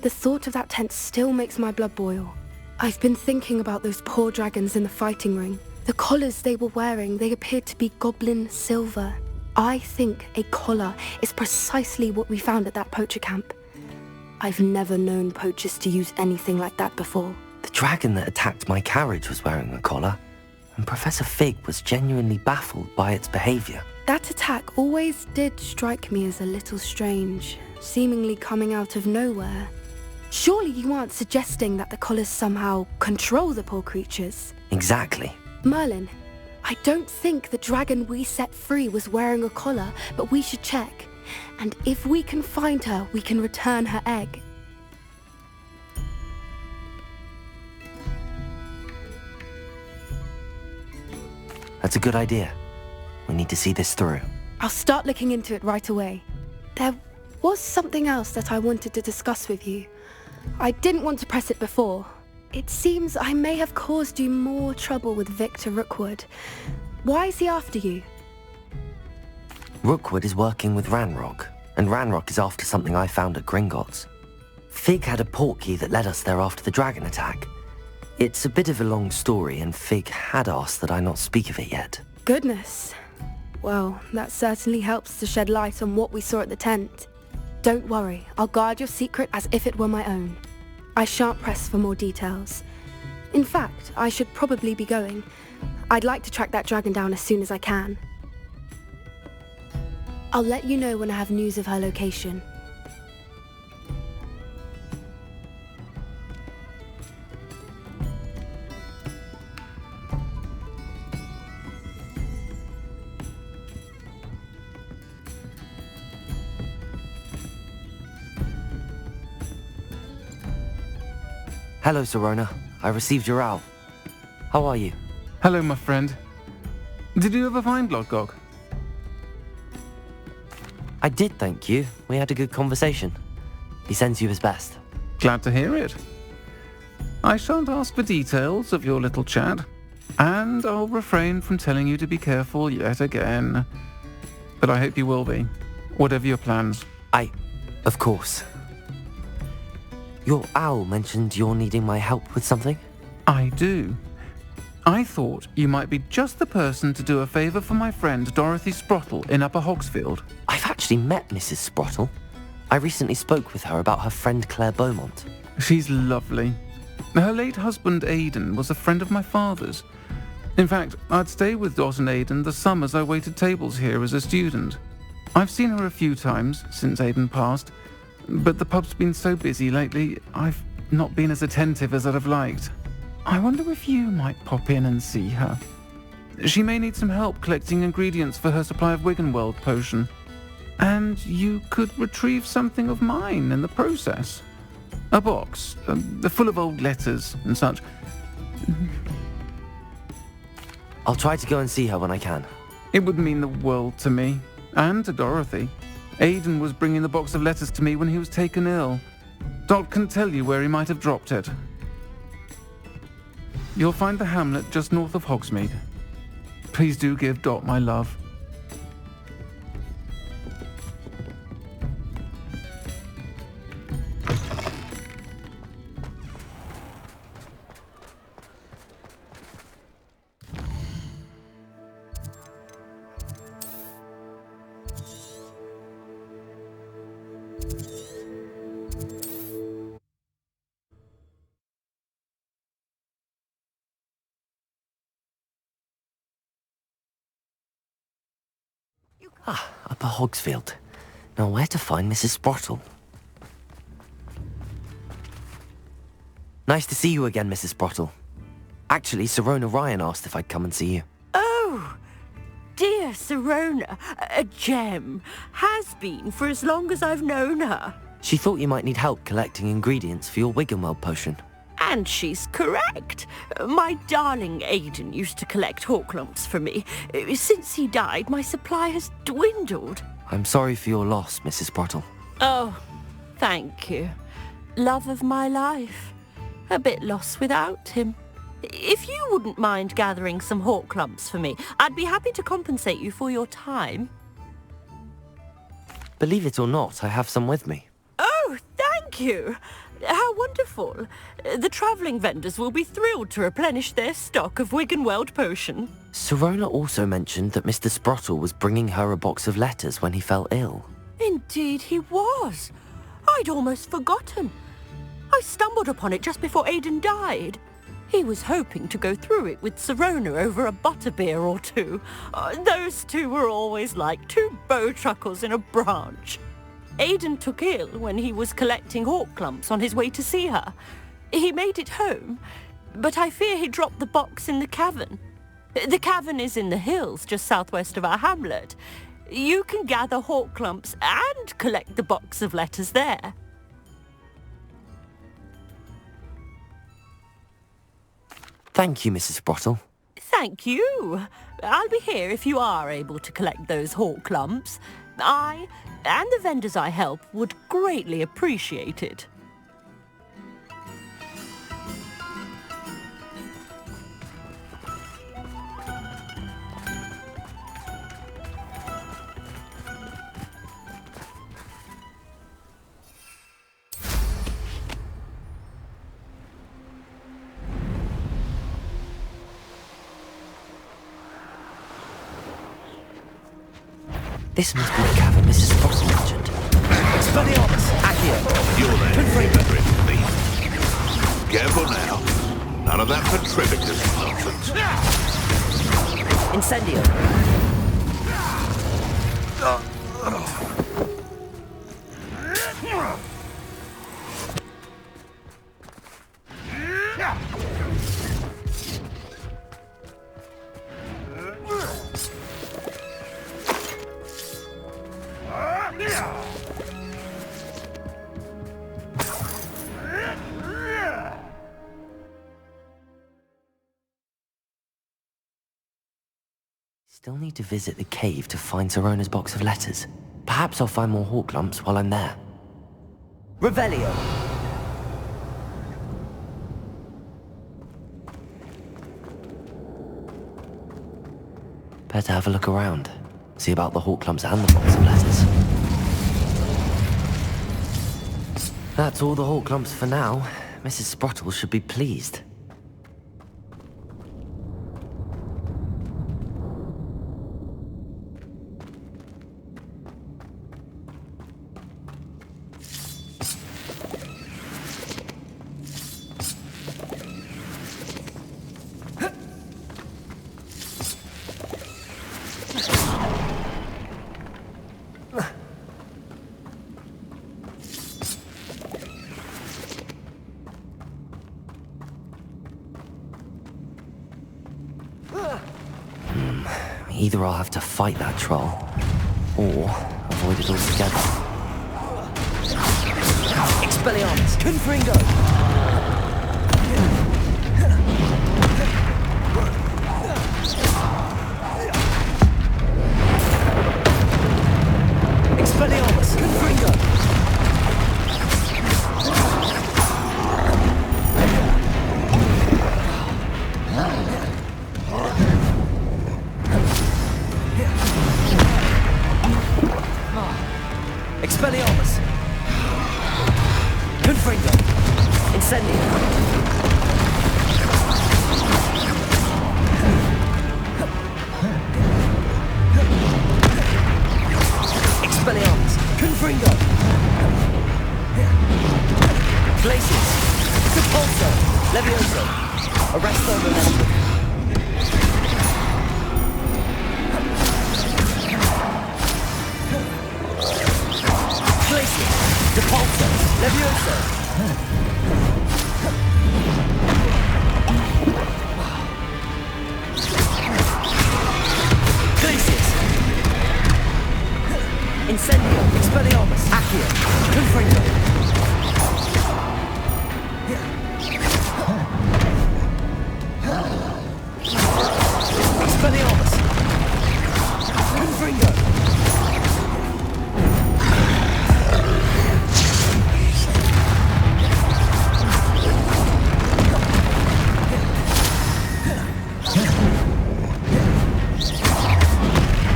The thought of that tent still makes my blood boil. I've been thinking about those poor dragons in the fighting ring. The collars they were wearing, they appeared to be goblin silver. I think a collar is precisely what we found at that poacher camp. I've never known poachers to use anything like that before. The dragon that attacked my carriage was wearing a collar, and Professor Fig was genuinely baffled by its behavior. That attack always did strike me as a little strange, seemingly coming out of nowhere. Surely you aren't suggesting that the collars somehow control the poor creatures? Exactly. Merlin, I don't think the dragon we set free was wearing a collar, but we should check. And if we can find her, we can return her egg. That's a good idea. We need to see this through. I'll start looking into it right away. There was something else that I wanted to discuss with you. I didn't want to press it before. It seems I may have caused you more trouble with Victor Rookwood. Why is he after you? Rookwood is working with Ranrock, and Ranrock is after something I found at Gringotts. Fig had a portkey that led us there after the dragon attack. It's a bit of a long story, and Fig had asked that I not speak of it yet. Goodness. Well, that certainly helps to shed light on what we saw at the tent. Don't worry, I'll guard your secret as if it were my own. I shan't press for more details. In fact, I should probably be going. I'd like to track that dragon down as soon as I can. I'll let you know when I have news of her location. Hello, Sirona. I received your owl. How are you? Hello, my friend. Did you ever find Lodgok? I did, thank you. We had a good conversation. He sends you his best. Glad to hear it. I shan't ask for details of your little chat, and I'll refrain from telling you to be careful yet again. But I hope you will be, whatever your plans. Of course. Your owl mentioned you're needing my help with something? I do. I thought you might be just the person to do a favour for my friend Dorothy Sprottle in Upper Hogsfield. I've actually met Mrs. Sprottle. I recently spoke with her about her friend Claire Beaumont. She's lovely. Her late husband Aidan was a friend of my father's. In fact, I'd stay with Dot and Aidan the summers I waited tables here as a student. I've seen her a few times since Aidan passed, but the pub's been so busy lately, I've not been as attentive as I'd have liked. I wonder if you might pop in and see her. She may need some help collecting ingredients for her supply of Wiggenweld potion. And you could retrieve something of mine in the process. A box, full of old letters and such. I'll try to go and see her when I can. It would mean the world to me, and to Dorothy. Aidan was bringing the box of letters to me when he was taken ill. Dot can tell you where he might have dropped it. You'll find the hamlet just north of Hogsmeade. Please do give Dot my love. Upper Hogsfield. Now where to find Mrs. Sprottle? Nice to see you again, Mrs. Sprottle. Actually, Sirona Ryan asked if I'd come and see you. Oh, dear Sirona, a gem. Has been for as long as I've known her. She thought you might need help collecting ingredients for your Wiggenweld potion. And she's correct. My darling Aidan used to collect Horklumps for me. Since he died, my supply has dwindled. I'm sorry for your loss, Mrs. Sprottle. Oh, thank you. Love of my life. A bit lost without him. If you wouldn't mind gathering some Horklumps for me, I'd be happy to compensate you for your time. Believe it or not, I have some with me. Oh, thank Thank you. How wonderful. The travelling vendors will be thrilled to replenish their stock of Wiggenweld potion. Sirona also mentioned that Mr. Sprottle was bringing her a box of letters when he fell ill. Indeed he was. I'd almost forgotten. I stumbled upon it just before Aidan died. He was hoping to go through it with Sirona over a butterbeer or two. Those two were always like two bowtruckles in a branch. Aidan took ill when he was collecting Horklumps on his way to see her. He made it home, but I fear he dropped the box in the cavern. The cavern is in the hills just southwest of our hamlet. You can gather Horklumps and collect the box of letters there. Thank you, Mrs. Sprottle. Thank you. I'll be here if you are able to collect those Horklumps. I and the vendors I help would greatly appreciate it. This must be the cavern Mrs. Sprottle mentioned. Expelliarmus, Accio. You're there, remember me. Careful now. None of that Petrificus nonsense. Incendio. Still need to visit the cave to find Sirona's box of letters. Perhaps I'll find more Horklumps while I'm there. Revelio. Better have a look around. See about the Horklumps and the box of letters. That's all the Horklumps for now. Mrs. Sprottle should be pleased. Either I'll have to fight that troll, or avoid it altogether. Expelliarmus, Confringo. Expelliarmus, Confringo. Expelliarmus! Confringo! Incendio! Expelliarmus! Confringo! Glacius! Sepulso! Levioso! Arresto Momentum! Sepulso! Levioso! Glacius! Incendio! Expelliarmus! Accio! Confringo! Expelliarmus! Confringo!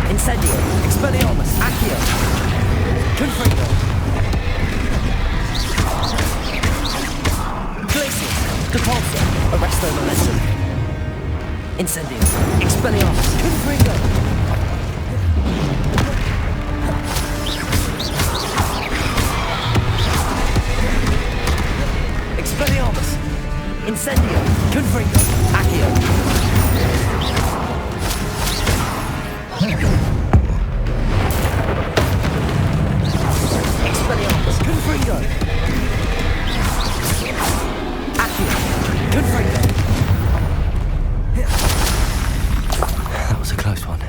Incendio! Expelliarmus! Accio! Confringo! Depulso. Arresto momentum. Incendio. Expelliarmus. Confringo. Expelliarmus. Incendio. Confringo. Accio. Expelliarmus. Confringo. Accio. Confringo. That was a close one.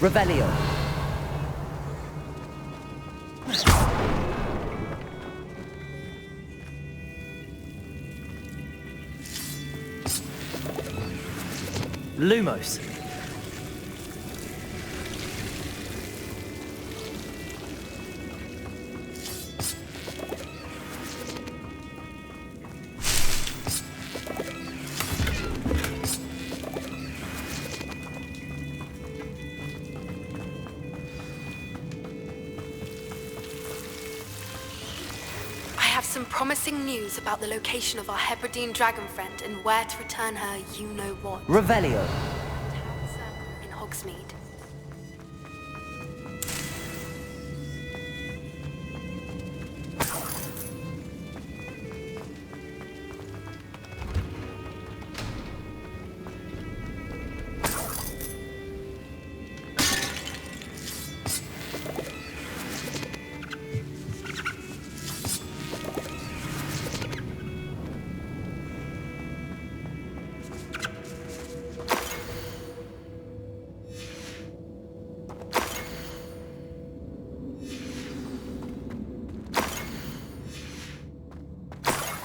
Revelio. Lumos. I have some promising news about the location of our Hebridean dragon friend and where to return her you-know-what. Revelio. Town Circle in Hogsmeade.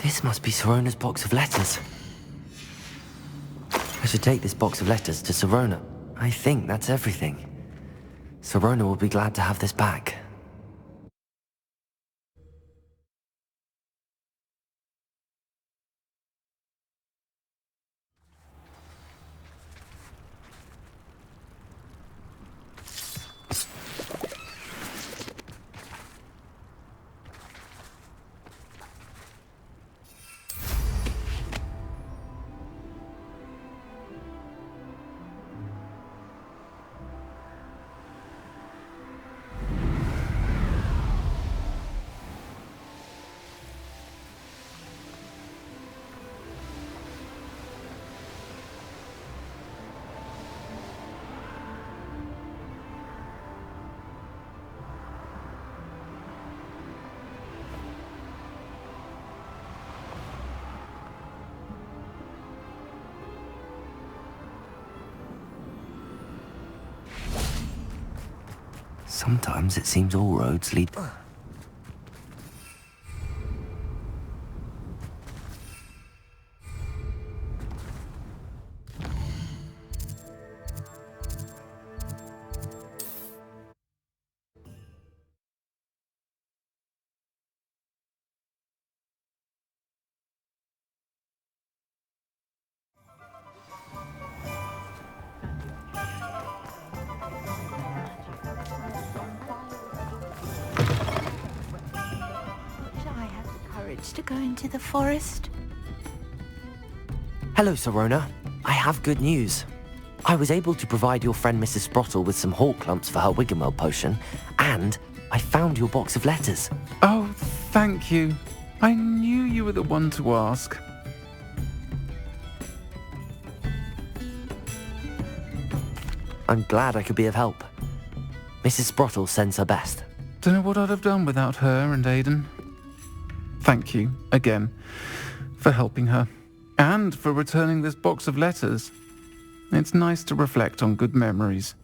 This must be Sirona's box of letters. I should take this box of letters to Sirona. I think that's everything. Sirona will be glad to have this back. Sometimes it seems all roads lead... To go into the forest. Hello, Sirona. I have good news. I was able to provide your friend Mrs. Sprottle with some Horklumps for her Wiggenweld potion, and I found your box of letters. Oh, thank you. I knew you were the one to ask. I'm glad I could be of help. Mrs. Sprottle sends her best. Don't know what I'd have done without her and Aidan. Thank you, again, for helping her, and for returning this box of letters. It's nice to reflect on good memories.